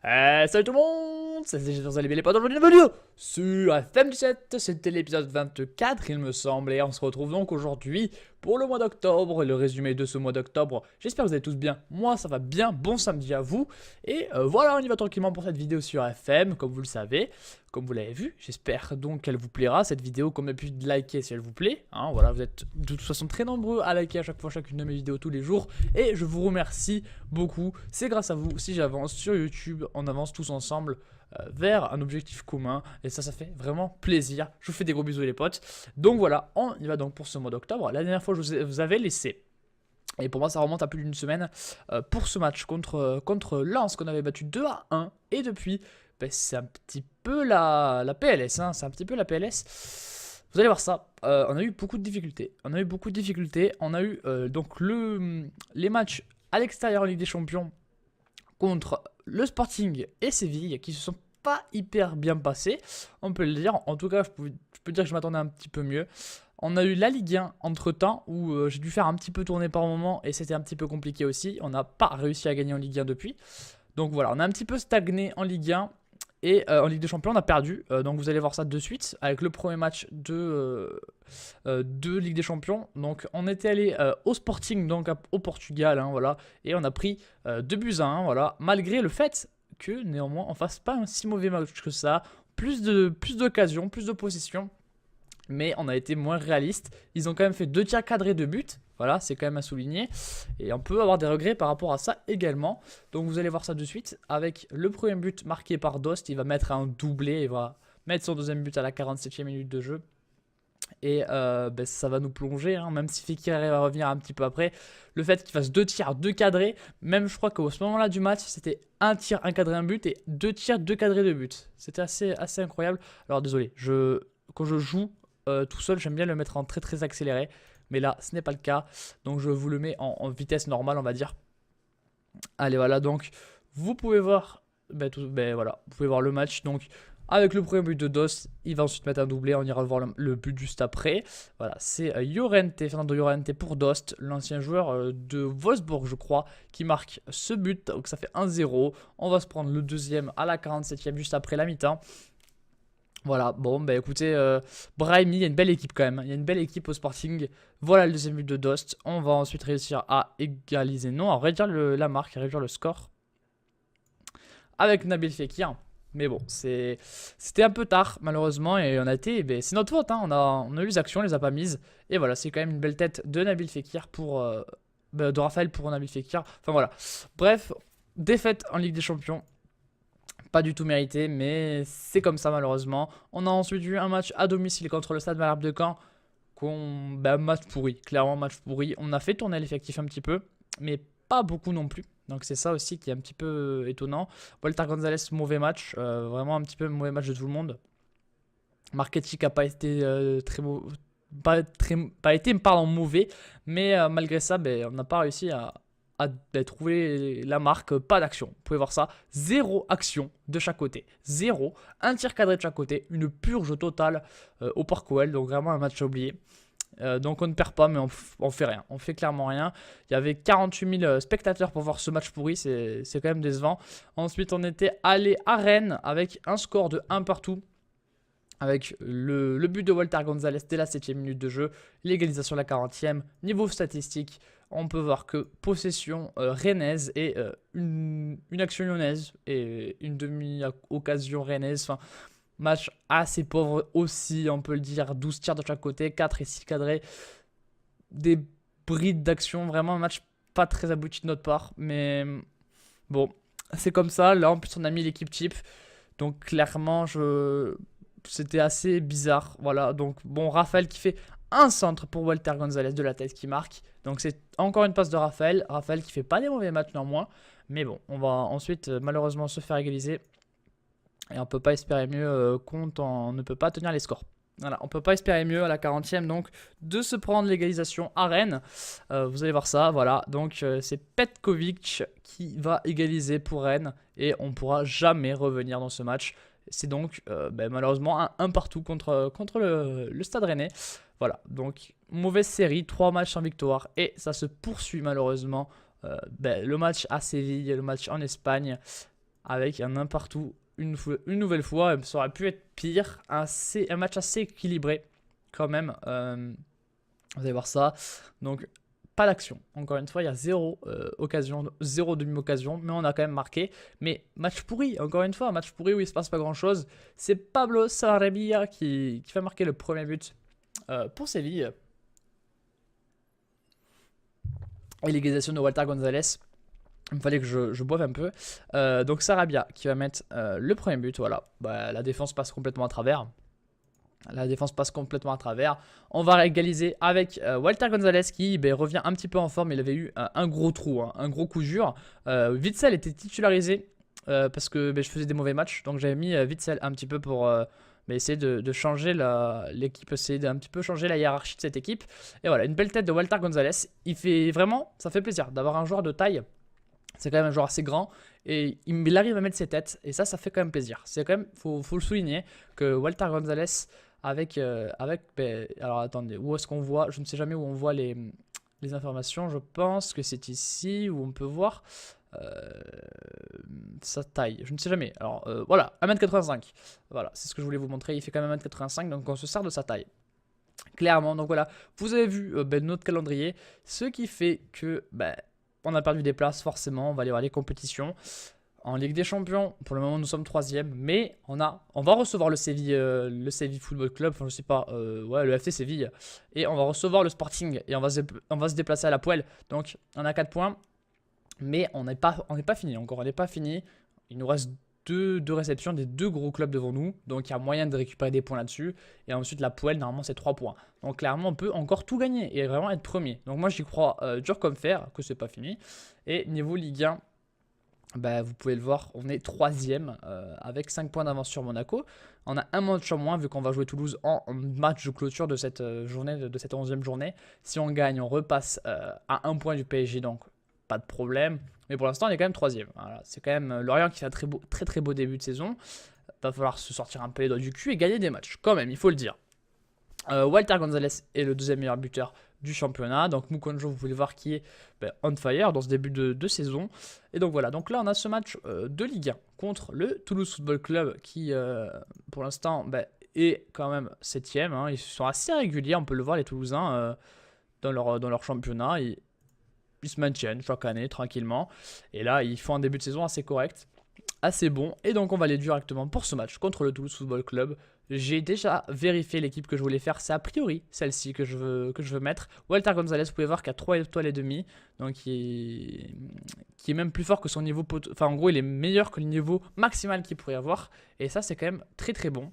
Salut tout le monde, c'est CG, vous allez bien les potes, aujourd'hui une nouvelle vidéo sur FM17, c'était l'épisode 24 il me semble, et on se retrouve donc aujourd'hui pour le mois d'octobre, le résumé de ce mois d'octobre. J'espère que vous allez tous bien, moi ça va bien, bon samedi à vous, et voilà, on y va tranquillement pour cette vidéo sur FM, comme vous le savez, comme vous l'avez vu. J'espère donc qu'elle vous plaira cette vidéo, comme d'habitude de liker si elle vous plaît, hein, voilà, vous êtes de toute façon très nombreux à liker à chaque fois chacune de mes vidéos tous les jours, et je vous remercie beaucoup, c'est grâce à vous si j'avance sur YouTube, on avance tous ensemble vers un objectif commun, et ça fait vraiment plaisir. Je vous fais des gros bisous les potes. Donc voilà, on y va donc pour ce mois d'octobre. La dernière fois je vous avais laissé, et pour moi ça remonte à plus d'une semaine, pour ce match contre Lens qu'on avait battu 2-1, et depuis c'est un petit peu la PLS, hein, c'est un petit peu la PLS. Vous allez voir ça, on a eu beaucoup de difficultés. On a eu donc les matchs à l'extérieur en Ligue des Champions contre le Sporting et Séville qui se sont pas hyper bien passés, on peut le dire. En tout cas, je peux dire que je m'attendais un petit peu mieux. On a eu la Ligue 1 entre temps où j'ai dû faire un petit peu tourner par moment et c'était un petit peu compliqué aussi. On n'a pas réussi à gagner en Ligue 1 depuis. Donc voilà, on a un petit peu stagné en Ligue 1. Et en Ligue des Champions, on a perdu. Donc vous allez voir ça de suite avec le premier match de Ligue des Champions. Donc on était allé au Sporting, donc au Portugal, hein, voilà, et on a pris 2-1, voilà, malgré le fait que néanmoins on fasse pas un si mauvais match que ça. Plus d'occasions, plus de possession, mais on a été moins réaliste. Ils ont quand même fait 2 tirs cadrés de but. Voilà, c'est quand même à souligner. Et on peut avoir des regrets par rapport à ça également. Donc vous allez voir ça de suite. Avec le premier but marqué par Dost, il va mettre un doublé. Il va mettre son deuxième but à la 47e minute de jeu. Et ça va nous plonger, hein, même si Fekir va revenir un petit peu après. Le fait qu'il fasse 2 tirs, 2 cadrés. Même je crois qu'au ce moment-là du match, c'était 1 tir, 1 cadré, 1 but. Et 2 tirs, 2 cadrés de but. C'était assez incroyable. Alors désolé, quand je joue tout seul, j'aime bien le mettre en très accéléré. Mais là, ce n'est pas le cas. Donc, je vous le mets en vitesse normale, on va dire. Allez, voilà. Donc, vous pouvez voir, voilà, vous pouvez voir le match. Donc, avec le premier but de Dost, il va ensuite mettre un doublé. On ira voir le but juste après. Voilà, c'est Fernando Llorente pour Dost, l'ancien joueur de Wolfsburg, je crois, qui marque ce but. Donc, ça fait 1-0. On va se prendre le deuxième à la 47e, juste après la mi-temps. Voilà, bon, bah écoutez, Brahimi, il y a une belle équipe quand même. Il y a une belle équipe au Sporting. Voilà le deuxième but de Dost. On va ensuite réussir à égaliser, non, à réduire la marque, à réduire le score. Avec Nabil Fekir. Mais bon, c'était un peu tard, malheureusement. Et on a été, c'est notre faute, hein. On a eu les actions, on les a pas mises. Et voilà, c'est quand même une belle tête de Nabil Fekir de Raphaël pour Nabil Fekir. Enfin voilà. Bref, défaite en Ligue des Champions. Pas du tout mérité, mais c'est comme ça malheureusement. On a ensuite eu un match à domicile contre le Stade Malherbe de Caen. Match pourri, clairement match pourri. On a fait tourner l'effectif un petit peu, mais pas beaucoup non plus. Donc c'est ça aussi qui est un petit peu étonnant. Walter Gonzalez, mauvais match. Vraiment un petit peu mauvais match de tout le monde. Marketing n'a pas été mauvais. Mais malgré ça, on n'a pas réussi à trouver la marque, pas d'action. Vous pouvez voir ça, 0 action de chaque côté, 0, un tir cadré de chaque côté, une purge totale au Parc OL, donc vraiment un match à oublier. Donc on ne perd pas, mais on fait rien, on fait clairement rien. Il y avait 48 000 spectateurs pour voir ce match pourri, c'est quand même décevant. Ensuite on était allé à Rennes avec un score de 1 partout. Avec le but de Walter Gonzalez dès la 7e minute de jeu, l'égalisation à la 40e. Niveau statistique, on peut voir que possession rennaise et une action lyonnaise et une demi-occasion rennaise. Enfin, match assez pauvre aussi, on peut le dire. 12 tirs de chaque côté, 4 et 6 cadrés. Des brides d'action, vraiment un match pas très abouti de notre part. Mais bon, c'est comme ça. Là, en plus, on a mis l'équipe type. Donc clairement, c'était assez bizarre. Voilà, donc bon, Raphaël qui fait un centre pour Walter Gonzalez de la tête qui marque. Donc c'est encore une passe de Raphaël. Raphaël qui fait pas des mauvais matchs néanmoins. Mais bon, on va ensuite malheureusement se faire égaliser. Et on peut pas espérer mieux on ne peut pas tenir les scores. Voilà, on peut pas espérer mieux à la 40e donc de se prendre l'égalisation à Rennes. Vous allez voir ça, voilà. Donc c'est Petkovic qui va égaliser pour Rennes. Et on pourra jamais revenir dans ce match. C'est donc malheureusement un partout contre le Stade Rennais. Voilà, donc mauvaise série, 3 matchs sans victoire et ça se poursuit malheureusement. Le match à Séville, le match en Espagne, avec un 1 partout une nouvelle fois. Ça aurait pu être pire. Un match assez équilibré quand même. Vous allez voir ça. Donc, pas d'action. Encore une fois, il y a zéro occasion, zéro demi-occasion, mais on a quand même marqué. Mais match pourri, encore une fois, match pourri où il se passe pas grand-chose. C'est Pablo Sarabia qui va marquer le premier but pour Séville. Et l'égalisation de Walter González. Il me fallait que je boive un peu. Donc Sarabia qui va mettre le premier but. Voilà, bah, la défense passe complètement à travers. On va égaliser avec Walter González qui revient un petit peu en forme. Il avait eu un gros trou, hein, un gros coup dur. Witsel était titularisé parce que je faisais des mauvais matchs. Donc j'avais mis Witsel un petit peu pour essayer de changer l'équipe, essayer d'un petit peu changer la hiérarchie de cette équipe. Et voilà, une belle tête de Walter González. Il fait vraiment, ça fait plaisir d'avoir un joueur de taille. C'est quand même un joueur assez grand et il arrive à mettre ses têtes et ça fait quand même plaisir. C'est quand même, faut le souligner que Walter González alors attendez, où est-ce qu'on voit? Je ne sais jamais où on voit les informations. Je pense que c'est ici où on peut voir sa taille. Je ne sais jamais. Alors voilà, 1m85. Voilà, c'est ce que je voulais vous montrer. Il fait quand même 1m85, donc on se sert de sa taille. Clairement, donc voilà, vous avez vu notre calendrier, ce qui fait que on a perdu des places forcément, on va aller voir les compétitions. En Ligue des Champions, pour le moment nous sommes 3e, mais on va recevoir le Séville Football Club, enfin je sais pas, le FC Séville, et on va recevoir le Sporting, et on va se déplacer à la Puel. Donc on a 4 points, mais on n'est pas fini encore, on n'est pas fini. Il nous reste deux réceptions des 2 gros clubs devant nous, donc il y a moyen de récupérer des points là-dessus. Et ensuite la Puel, normalement c'est 3 points. Donc clairement on peut encore tout gagner et vraiment être premier. Donc moi j'y crois dur comme fer, que c'est pas fini. Et niveau Ligue 1, vous pouvez le voir, on est 3e avec 5 points d'avance sur Monaco. On a un match en moins vu qu'on va jouer Toulouse en match de clôture de cette journée, de cette 11e journée. Si on gagne, on repasse à 1 point du PSG, donc pas de problème. Mais pour l'instant, on est quand même 3e. Voilà, c'est quand même Lorient qui fait un très beau début de saison. Va falloir se sortir un peu les doigts du cul et gagner des matchs, quand même, il faut le dire. Walter González est le 2e meilleur buteur du championnat. Donc Mukonjo, vous pouvez voir qui est on fire dans ce début de saison. Et donc voilà, donc là on a ce match de Ligue 1 contre le Toulouse Football Club qui pour l'instant est quand même 7e. Hein. Ils sont assez réguliers, on peut le voir les Toulousains dans leur championnat. Ils se maintiennent chaque année tranquillement. Et là ils font un début de saison assez correct, assez bon. Et donc on va aller directement pour ce match contre le Toulouse Football Club. J'ai déjà vérifié l'équipe que je voulais faire. C'est a priori celle-ci que je veux mettre. Walter González, vous pouvez voir qu'il a 3 étoiles et demi. Donc qui est même plus fort que son niveau. Enfin en gros il est meilleur que le niveau maximal qu'il pourrait avoir. Et ça c'est quand même très bon.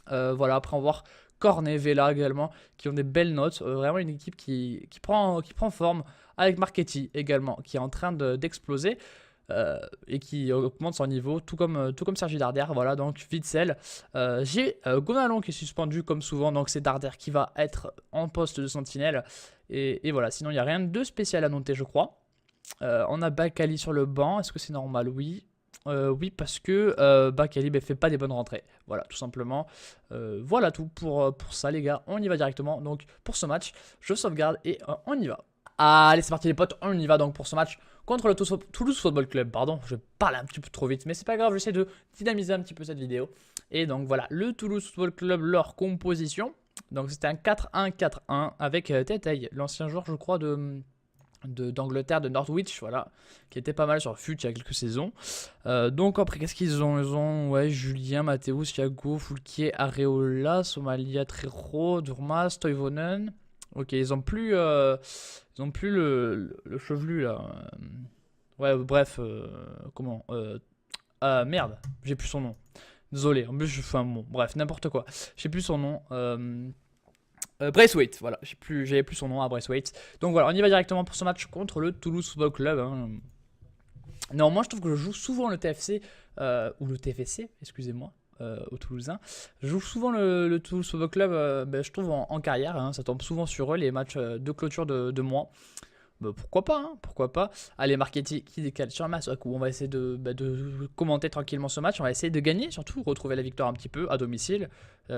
Voilà, après on va voir Cornet, Vela également, qui ont des belles notes. Vraiment une équipe qui prend forme. Avec Marchetti également, qui est en train d'exploser. Et qui augmente son niveau, tout comme Sergi Darder. Voilà, donc Witsel. J'ai Gonalon qui est suspendu comme souvent, donc c'est Darder qui va être en poste de sentinelle. Et voilà, sinon il n'y a rien de spécial à noter, je crois. On a Bakali sur le banc, est-ce que c'est normal? Oui. Oui, parce que Bakali fait pas des bonnes rentrées. Voilà, tout simplement. Voilà tout pour ça, les gars. On y va directement. Donc, pour ce match, je sauvegarde et on y va. Allez, c'est parti les potes, on y va donc pour ce match contre le Toulouse Football Club. Pardon, je parle un petit peu trop vite, mais c'est pas grave, j'essaie de dynamiser un petit peu cette vidéo. Et donc voilà, le Toulouse Football Club, leur composition. Donc c'était un 4-1-4-1 avec Tetei, l'ancien joueur, je crois, d'Angleterre, de Norwich, voilà, qui était pas mal sur FUT il y a quelques saisons. Donc après, qu'est-ce qu'ils ont? Ils ont Julien, Mathéus, Thiago, Foulquier, Areola, Somalia, Trero, Durmaz, Toivonen. Ok, ils ont plus le chevelu là. Ouais, bref, comment merde, j'ai plus son nom. Désolé, en plus je fais un bon. Bref, n'importe quoi. J'ai plus son nom. Braithwaite, voilà, j'avais plus son nom à Braithwaite. Donc voilà, on y va directement pour ce match contre le Toulouse Football Club. Hein. Non, moi je trouve que je joue souvent le TFC, ou le TFC, excusez-moi. Aux Toulousains. Je joue souvent le Toulouse Football Club, je trouve en carrière, hein, ça tombe souvent sur eux les matchs de clôture de mois. Pourquoi pas, hein, pourquoi pas. Allez, Marchetti qui décale sur un match, où on va essayer de commenter tranquillement ce match, on va essayer de gagner, surtout retrouver la victoire un petit peu à domicile.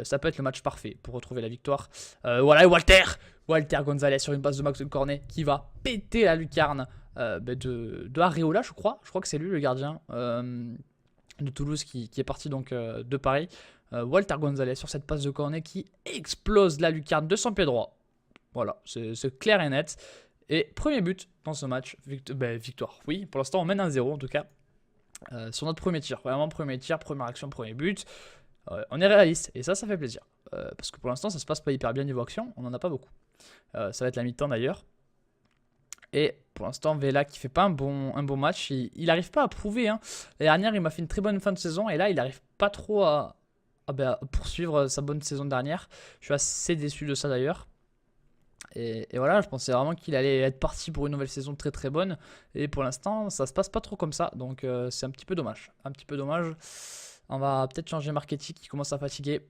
Ça peut être le match parfait pour retrouver la victoire. Voilà, Walter González sur une passe de Max Cornet qui va péter la lucarne de Areola, je crois. Je crois que c'est lui le gardien de Toulouse qui est parti donc de Paris. Walter Gonzalez sur cette passe de corner qui explose la lucarne de son pied droit. Voilà, c'est clair et net. Et premier but dans ce match, victoire. Oui, pour l'instant on mène 1-0 en tout cas. Sur notre premier tir, vraiment premier tir, première action, premier but. On est réaliste et ça fait plaisir. Parce que pour l'instant ça se passe pas hyper bien niveau action, on n'en a pas beaucoup. Ça va être la mi-temps d'ailleurs. Et pour l'instant, Vela qui fait pas un bon match, il n'arrive pas à prouver. Hein. L'année dernière, il m'a fait une très bonne fin de saison et là, il n'arrive pas trop à poursuivre sa bonne saison dernière. Je suis assez déçu de ça d'ailleurs. Et voilà, je pensais vraiment qu'il allait être parti pour une nouvelle saison très très bonne. Et pour l'instant, ça se passe pas trop comme ça. Donc c'est un petit peu dommage. Un petit peu dommage. On va peut-être changer Marchetti qui commence à fatiguer.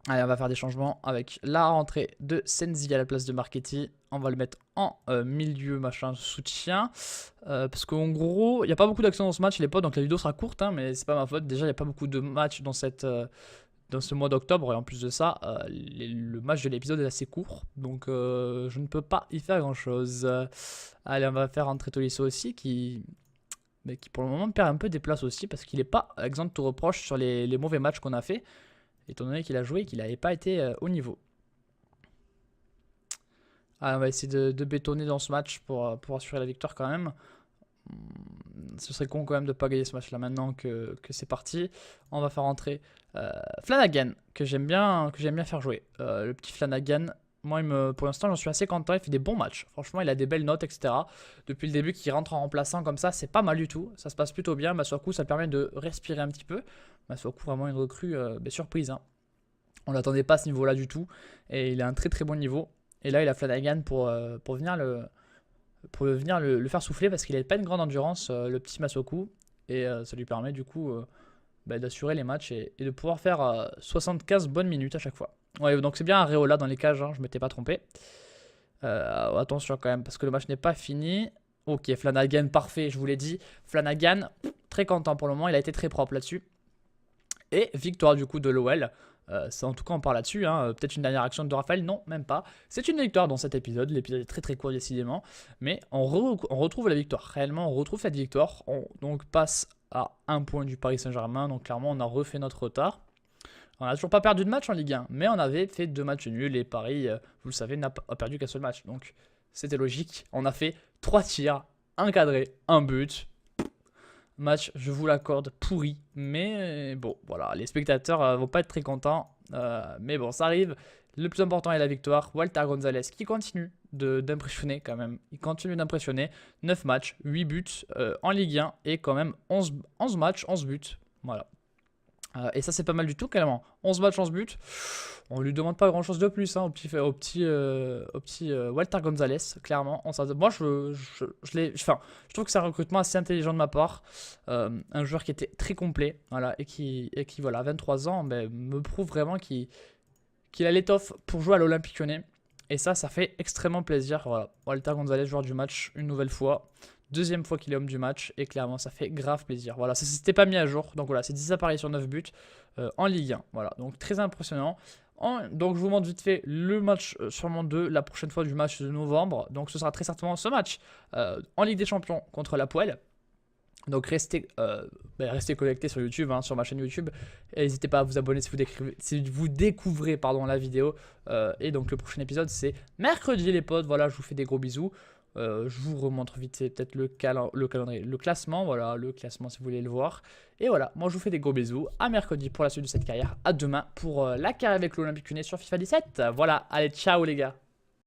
Allez, on va faire des changements avec la rentrée de Senzi à la place de Marchetti. On va le mettre en milieu, machin, soutien. Parce qu'en gros, il n'y a pas beaucoup d'action dans ce match, les potes, donc la vidéo sera courte, hein, mais c'est pas ma faute. Déjà, il n'y a pas beaucoup de matchs dans ce mois d'octobre. Et en plus de ça, le match de l'épisode est assez court. Donc, je ne peux pas y faire grand-chose. Allez, on va faire rentrer Tolisso aussi, mais qui pour le moment perd un peu des places aussi, parce qu'il n'est pas exempt de tout reproche sur les mauvais matchs qu'on a fait. Étant donné qu'il a joué et qu'il n'avait pas été au niveau. Allez, on va essayer de bétonner dans ce match pour assurer la victoire quand même. Ce serait con quand même de ne pas gagner ce match là maintenant que c'est parti. On va faire rentrer Flanagan, que j'aime bien faire jouer. Le petit Flanagan, moi pour l'instant j'en suis assez content, il fait des bons matchs. Franchement il a des belles notes, etc. Depuis le début qu'il rentre en remplaçant comme ça, c'est pas mal du tout. Ça se passe plutôt bien, Masuaku ça permet de respirer un petit peu. Masuaku vraiment une recrue surprise. Hein. On ne l'attendait pas à ce niveau-là du tout. Et il a un très très bon niveau. Et là il a Flanagan pour venir le faire souffler parce qu'il n'a pas une grande endurance, le petit Masuaku. Et ça lui permet du coup d'assurer les matchs et de pouvoir faire 75 bonnes minutes à chaque fois. Ouais, donc c'est bien Areola dans les cages, hein, je ne m'étais pas trompé. Attention quand même parce que le match n'est pas fini. Ok, Flanagan parfait, je vous l'ai dit. Flanagan, très content pour le moment, il a été très propre là-dessus. Et victoire du coup de l'OL. En tout cas on parle là-dessus, hein. Peut-être une dernière action de Raphaël, non, même pas. C'est une victoire dans cet épisode, l'épisode est très très court décidément, mais on retrouve la victoire, réellement on retrouve cette victoire, on donc passe à 1 point du Paris Saint-Germain, donc clairement on a refait notre retard. On n'a toujours pas perdu de match en Ligue 1, mais on avait fait 2 matchs nuls et Paris, vous le savez, n'a perdu qu'un seul match, donc c'était logique. On a fait 3 tirs, 1 cadré, 1 but. Match, je vous l'accorde, pourri. Mais bon, voilà, les spectateurs vont pas être très contents. Mais bon, ça arrive. Le plus important est la victoire. Walter Gonzalez qui continue d'impressionner quand même. Il continue d'impressionner. 9 matchs, 8 buts en Ligue 1 et quand même 11 matchs, 11 buts. Voilà. Et ça, c'est pas mal du tout, carrément. 11 matchs, 11 buts. On lui demande pas grand chose de plus, hein, au petit Walter Gonzalez, clairement. Moi, je trouve que c'est un recrutement assez intelligent de ma part. Un joueur qui était très complet, voilà, et qui voilà, à 23 ans, me prouve vraiment qu'il a l'étoffe pour jouer à l'Olympique Lyonnais. Et ça fait extrêmement plaisir. Voilà. Walter Gonzalez, joueur du match, une nouvelle fois. Deuxième fois qu'il est homme du match et clairement ça fait grave plaisir. Voilà, ça s'était pas mis à jour. Donc voilà, c'est 10 apparitions, 9 buts en Ligue 1. Voilà, donc très impressionnant. Donc je vous montre vite fait le match sûrement la prochaine fois du match de novembre. Donc ce sera très certainement ce match en Ligue des Champions contre l'Hapoel. Donc restez connectés sur YouTube, hein, sur ma chaîne YouTube. N'hésitez pas à vous abonner si vous découvrez la vidéo. Et donc le prochain épisode c'est mercredi les potes. Voilà, je vous fais des gros bisous. Je vous remontre vite fait peut-être le calendrier, le classement, voilà, le classement si vous voulez le voir. Et voilà, moi je vous fais des gros bisous, à mercredi pour la suite de cette carrière, à demain pour la carrière avec l'Olympique Lyonnais sur FIFA 17. Voilà, allez, ciao les gars.